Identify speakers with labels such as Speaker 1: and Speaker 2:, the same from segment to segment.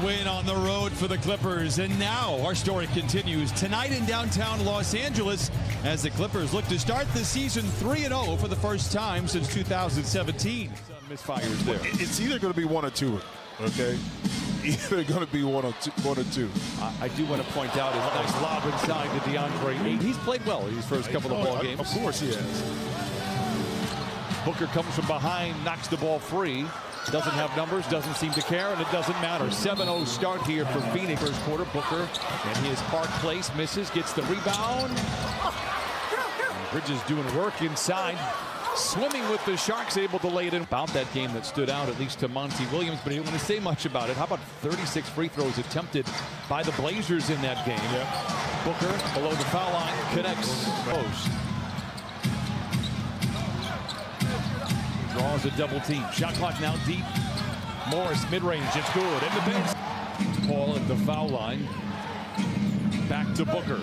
Speaker 1: win on the road for the Clippers. And now our story continues tonight in downtown Los Angeles as the Clippers look to start the season 3-0 for the first time since 2017. Some misfires there.
Speaker 2: It's either going to be one or two, okay? Either going to be one or two.
Speaker 1: I do want to point out his nice lob inside to DeAndre Ayton. He's played well in his first couple of ball games.
Speaker 2: Of course he has.
Speaker 1: Booker comes from behind, knocks the ball free. Doesn't have numbers, doesn't seem to care, and it doesn't matter. 7-0 start here for Phoenix. First quarter, Booker and his Park Place misses, gets the rebound. Bridges doing work inside. Swimming with the Sharks, able to lay it in. About that game that stood out, at least to Monty Williams, but he didn't want to say much about it. How about 36 free throws attempted by the Blazers in that game?
Speaker 2: Yeah.
Speaker 1: Booker below the foul line, connects. Post. Draws a double team. Shot clock now deep. Morris mid-range. It's good. And the bench. Paul at the foul line. Back to Booker.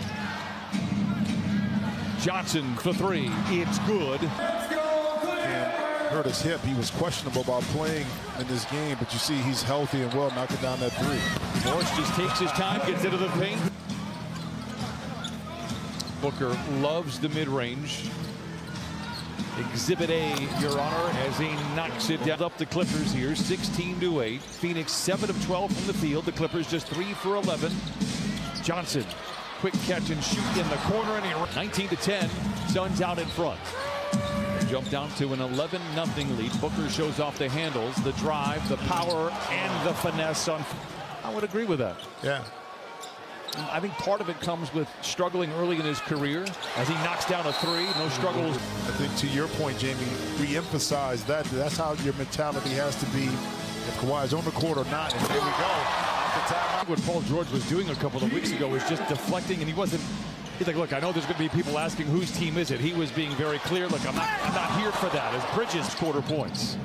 Speaker 1: Johnson for three. It's good.
Speaker 2: And hurt his hip. He was questionable about playing in this game, but you see he's healthy and well, knocking down that three.
Speaker 1: Morris just takes his time, gets into the paint. Booker loves the mid-range. Exhibit A, Your Honor, as he knocks it down. Up the Clippers here, 16-8. Phoenix 7 of 12 from the field. The Clippers just 3 for 11. Johnson, quick catch and shoot in the corner, and 19-10. Suns out in front. They jump down to an 11-0 lead. Booker shows off the handles, the drive, the power, and the finesse. I would agree with that.
Speaker 2: Yeah.
Speaker 1: I think part of it comes with struggling early in his career as he knocks down a three. No struggles.
Speaker 2: I think to your point, Jamie, re-emphasize that. That's how your mentality has to be if Kawhi's on the court or not. And there we go.
Speaker 1: What Paul George was doing a couple of weeks ago was just deflecting, and he's like, look, I know there's going to be people asking whose team is it. He was being very clear. Look, I'm not here for that. As Bridges quarter points.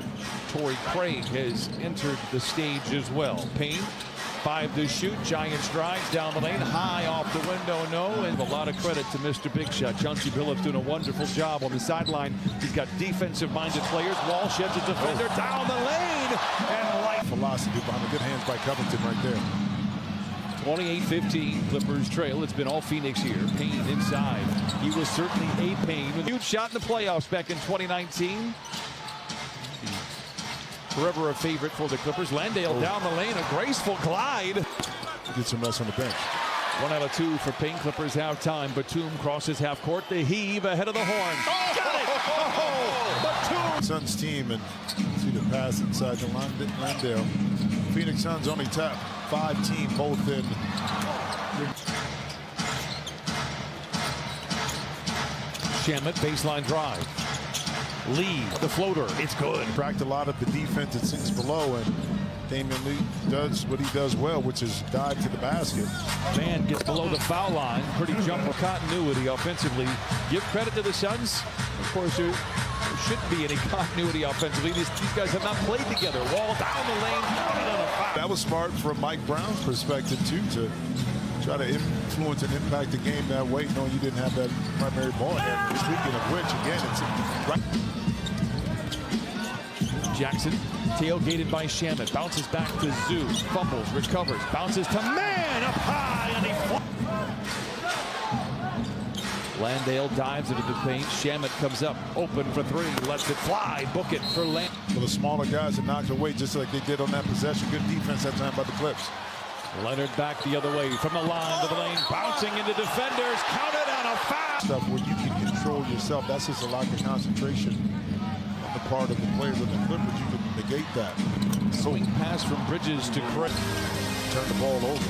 Speaker 1: Torrey Craig has entered the stage as well. Payne. 5 to shoot. Giants drives down the lane. High off the window, no. And a lot of credit to Mr. Big Shot. Chauncey Billups doing a wonderful job on the sideline. He's got defensive-minded players. Wall sheds a defender down the lane. And light
Speaker 2: philosophy behind the good hands by Covington right there.
Speaker 1: 28-15. Clippers trail. It's been all Phoenix here. Payne inside. He was certainly a Payne. Huge shot in the playoffs back in 2019. Forever a favorite for the Clippers. Landale down the lane, a graceful glide.
Speaker 2: Get some rest on the bench.
Speaker 1: 1 out of 2 for Payne. Clippers have time. Batum crosses half court. The heave ahead of the horn. Got it! Batum!
Speaker 2: Suns team, and see the pass inside the Landale. Phoenix Suns only top 5 team, both in.
Speaker 1: Shamet baseline drive. Lee, the floater, it's good.
Speaker 2: Cracked a lot of the defense that sits below, and Damian Lee does what he does well, which is dive to the basket.
Speaker 1: Van gets below the foul line. Pretty jump of continuity offensively. Give credit to the Suns. Of course, there shouldn't be any continuity offensively. These guys have not played together. Wall down the lane.
Speaker 2: That was smart from Mike Brown's perspective, too, to try to influence and impact the game that way, knowing you didn't have that primary ball handler. Speaking of which, again, it's right.
Speaker 1: Jackson, tailgated by Shamet, bounces back to Zoo, fumbles, recovers, bounces to Man up high, and he Landale dives into the paint. Shamet comes up, open for three, lets it fly, book it for Land.
Speaker 2: For the smaller guys that knocked away just like they did on that possession. Good defense that time by the Clips.
Speaker 1: Leonard back the other way from the line to the lane, bouncing into defenders, counted on a foul.
Speaker 2: Stuff where you can control yourself. That's just a lack of concentration on the part of the players of the Clippers. You can negate that.
Speaker 1: Swing pass from Bridges to Craig.
Speaker 2: Turn the ball over.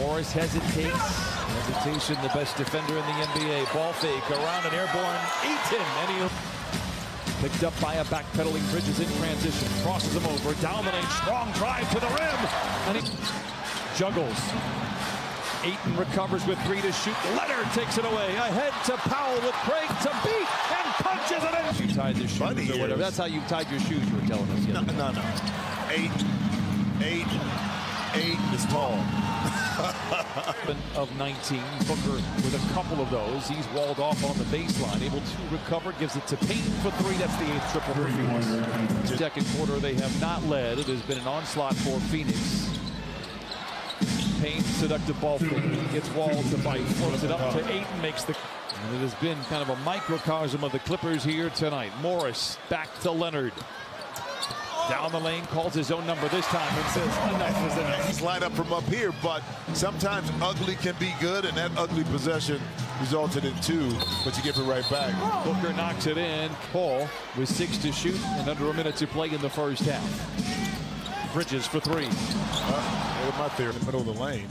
Speaker 1: Morris hesitates. Hesitation, the best defender in the NBA. Ball fake around an airborne Ayton. And he picked up by a backpedaling Bridges in transition. Crosses him over. Down the lane. Strong drive to the rim. And he juggles. Ayton recovers with 3 to shoot. Leonard takes it away. Ahead to Powell with Craig to beat and punches it in. You tied the shoes or whatever. That's how you tied your shoes, you were telling us.
Speaker 2: No. 8 is tall.
Speaker 1: Of 19. Booker with a couple of those. He's walled off on the baseline. Able to recover. Gives it to Payne for 3. That's the 8th triple for Phoenix. Second quarter they have not led. It has been an onslaught for Phoenix. Payne, seductive ball fake. Gets Wall to bite. Floats it up to Ayton. Makes the... And it has been kind of a microcosm of the Clippers here tonight. Morris back to Leonard. Down the lane, calls his own number this time and says enough is enough.
Speaker 2: He's lined up from up here, but sometimes ugly can be good, and that ugly possession resulted in 2, but you give it right back.
Speaker 1: Booker knocks it in. Paul with 6 to shoot and under a minute to play in the first half. Bridges for 3.
Speaker 2: My theory in the middle of the lane.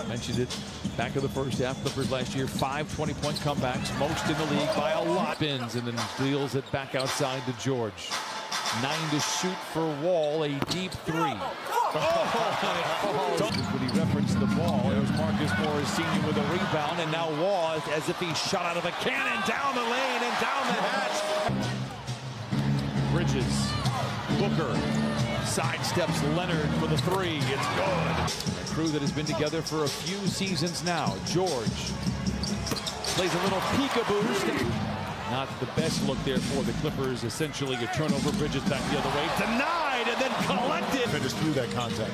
Speaker 1: Mentioned it back of the first half. Clippers last year, 5 20-point comebacks, most in the league by a lot. Spins and then deals it back outside to George. 9 to shoot for Wall, a deep 3. When he referenced the ball, there's Marcus Morris Sr. with a rebound, and now Wall, as if he shot out of a cannon, down the lane and down the hatch. Bridges, Booker, sidesteps Leonard for the 3. It's good. A crew that has been together for a few seasons now. George plays a little peekaboo. Not the best look there for the Clippers. Essentially a turnover. Bridges back the other way. Denied and then collected.
Speaker 2: Finished through that contact.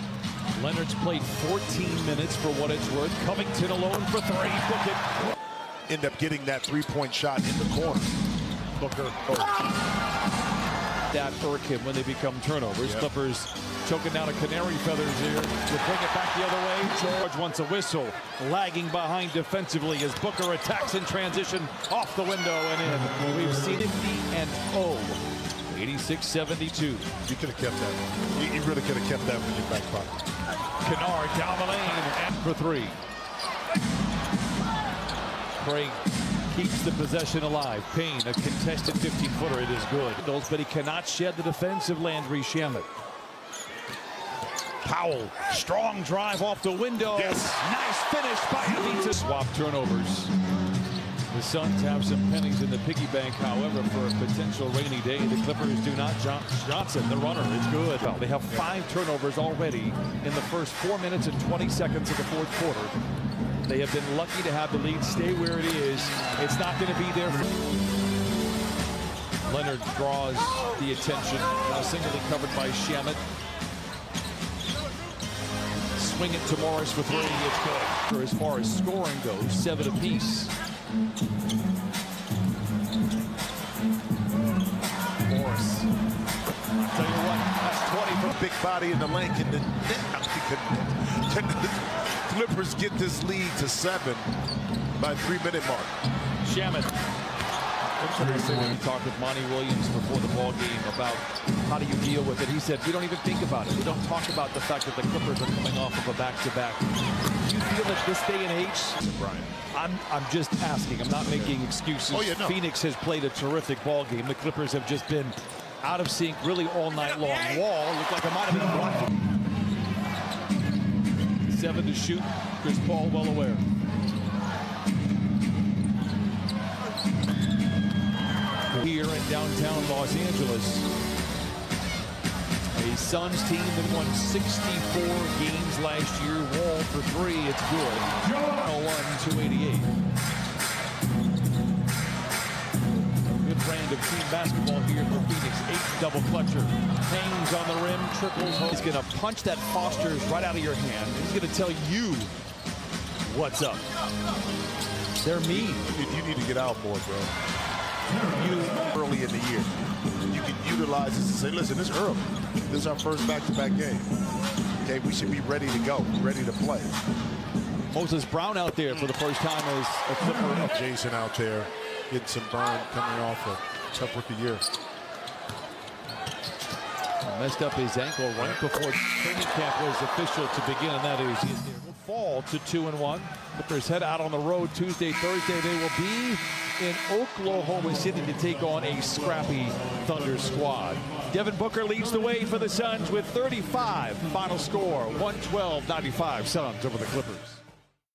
Speaker 1: Leonard's played 14 minutes for what it's worth. Covington alone for 3. Book it.
Speaker 2: End up getting that 3-point shot in the corner.
Speaker 1: Booker. That irk him when they become turnovers. Yep. Clippers choking down a canary feathers here to bring it back the other way. George wants a whistle. Lagging behind defensively as Booker attacks in transition off the window and in. We've seen 50-0. 86-72.
Speaker 2: You could have kept that. You really could have kept that in your back pocket.
Speaker 1: Kennard down the lane and for 3. Craig keeps the possession alive. Payne, a contested 15-footer. It is good. But he cannot shed the defense of Landry Shamet. Powell, strong drive off the window.
Speaker 2: Yes.
Speaker 1: Nice finish by Avita. Swap turnovers. The Suns have some pennies in the piggy bank, however, for a potential rainy day. The Clippers do not. Johnson, the runner, is good. They have 5 turnovers already in the first 4 minutes and 20 seconds of the fourth quarter. They have been lucky to have the lead stay where it is. It's not going to be there. Leonard draws the attention. Now singly covered by Shamet. Swing it to Morris for 3. It's good. For as far as scoring goes, 7 apiece. Morris. Tell you what, that's 20 for
Speaker 2: big body in the lane. Can the Clippers get this lead to 7 by 3-minute mark?
Speaker 1: Shamet. We talked with Monty Williams before the ball game about how do you deal with it. He said, we don't even think about it. We don't talk about the fact that the Clippers are coming off of a back-to-back. Do you feel that this day and age?
Speaker 2: Brian.
Speaker 1: I'm just asking. I'm not making excuses.
Speaker 2: Oh, yeah, no.
Speaker 1: Phoenix has played a terrific ball game. The Clippers have just been out of sync really all night long. Wall looked like it might have been blocked. 7 to shoot. Chris Paul well aware. Here in downtown Los Angeles, a Suns team that won 64 games last year. Wall for 3, it's good. 101-288. Good brand of team basketball here for Phoenix. 8 double clutcher, hangs on the rim, triples. He's going to punch that Foster's right out of your hand. He's going to tell you what's up. They're mean.
Speaker 2: You need to get out more, bro. Early in the year, you can utilize this and say, listen, it's early. This is our first back-to-back game. Okay, we should be ready to go, ready to play.
Speaker 1: Moses Brown out there for the first time as a Clipper.
Speaker 2: Jason out there getting some burn coming off a tough rookie year.
Speaker 1: Messed up his ankle right before training camp was official to begin, and that is he will fall to 2-1. Clippers head out on the road Tuesday, Thursday. They will be in Oklahoma City to take on a scrappy Thunder squad. Devin Booker leads the way for the Suns with 35. Final score, 112-95. Suns over the Clippers.